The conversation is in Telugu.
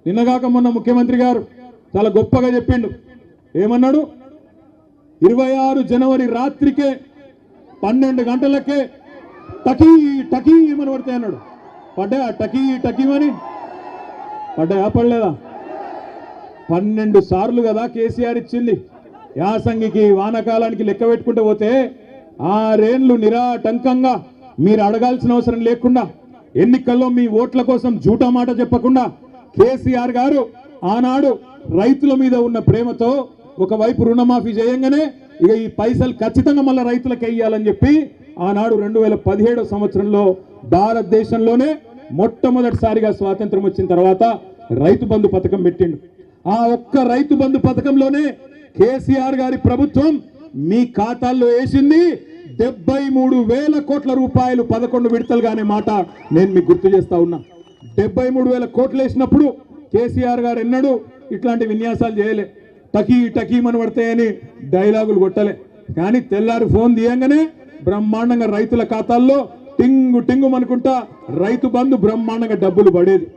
నిన్నగాక మొన్న ముఖ్యమంత్రి గారు చాలా గొప్పగా చెప్పిండు. ఏమన్నాడు? 26 జనవరి రాత్రికే 12 గంటలకే టకీ టకీ ఏమని పడతాయి అన్నాడు. పడ్డా టకీ టకీమని పడ్డా పడలేదా? 12 సార్లు కదా కేసీఆర్ ఇచ్చింది. యాసంగికి వానకాలానికి లెక్క పెట్టుకుంటూ పోతే 6 ఏళ్లు నిరాటంకంగా మీరు అడగాల్సిన అవసరం లేకుండా ఎన్నికల్లో మీ ఓట్ల కోసం జూటా మాట చెప్పకుండా కేసీఆర్ గారు ఆనాడు రైతుల మీద ఉన్న ప్రేమతో ఒకవైపు రుణమాఫీ చేయంగానే ఇక ఈ పైసలు ఖచ్చితంగా మళ్ళీ రైతులకు వేయాలని చెప్పి ఆనాడు 2017 సంవత్సరంలో భారతదేశంలోనే మొట్టమొదటిసారిగా స్వాతంత్రం వచ్చిన తర్వాత రైతు బంధు పథకం పెట్టిండు. ఆ ఒక్క రైతు బంధు పథకంలోనే కేసీఆర్ గారి ప్రభుత్వం మీ ఖాతాల్లో వేసింది 73,000 కోట్ల రూపాయలు 11 విడతలుగా అనే మాట నేను మీకు గుర్తు చేస్తా ఉన్నా. 73,000 కోట్లు వేసినప్పుడు కేసీఆర్ గారు ఎన్నడూ ఇట్లాంటి విన్యాసాలు చేయలే. టకీ టకీమని పడతాయని డైలాగులు కొట్టలే. కానీ తెల్లారి ఫోన్ తీయంగానే బ్రహ్మాండంగా రైతుల ఖాతాల్లో టింగు టింగు అనుకుంటా రైతు బంధు బ్రహ్మాండంగా డబ్బులు పడేది.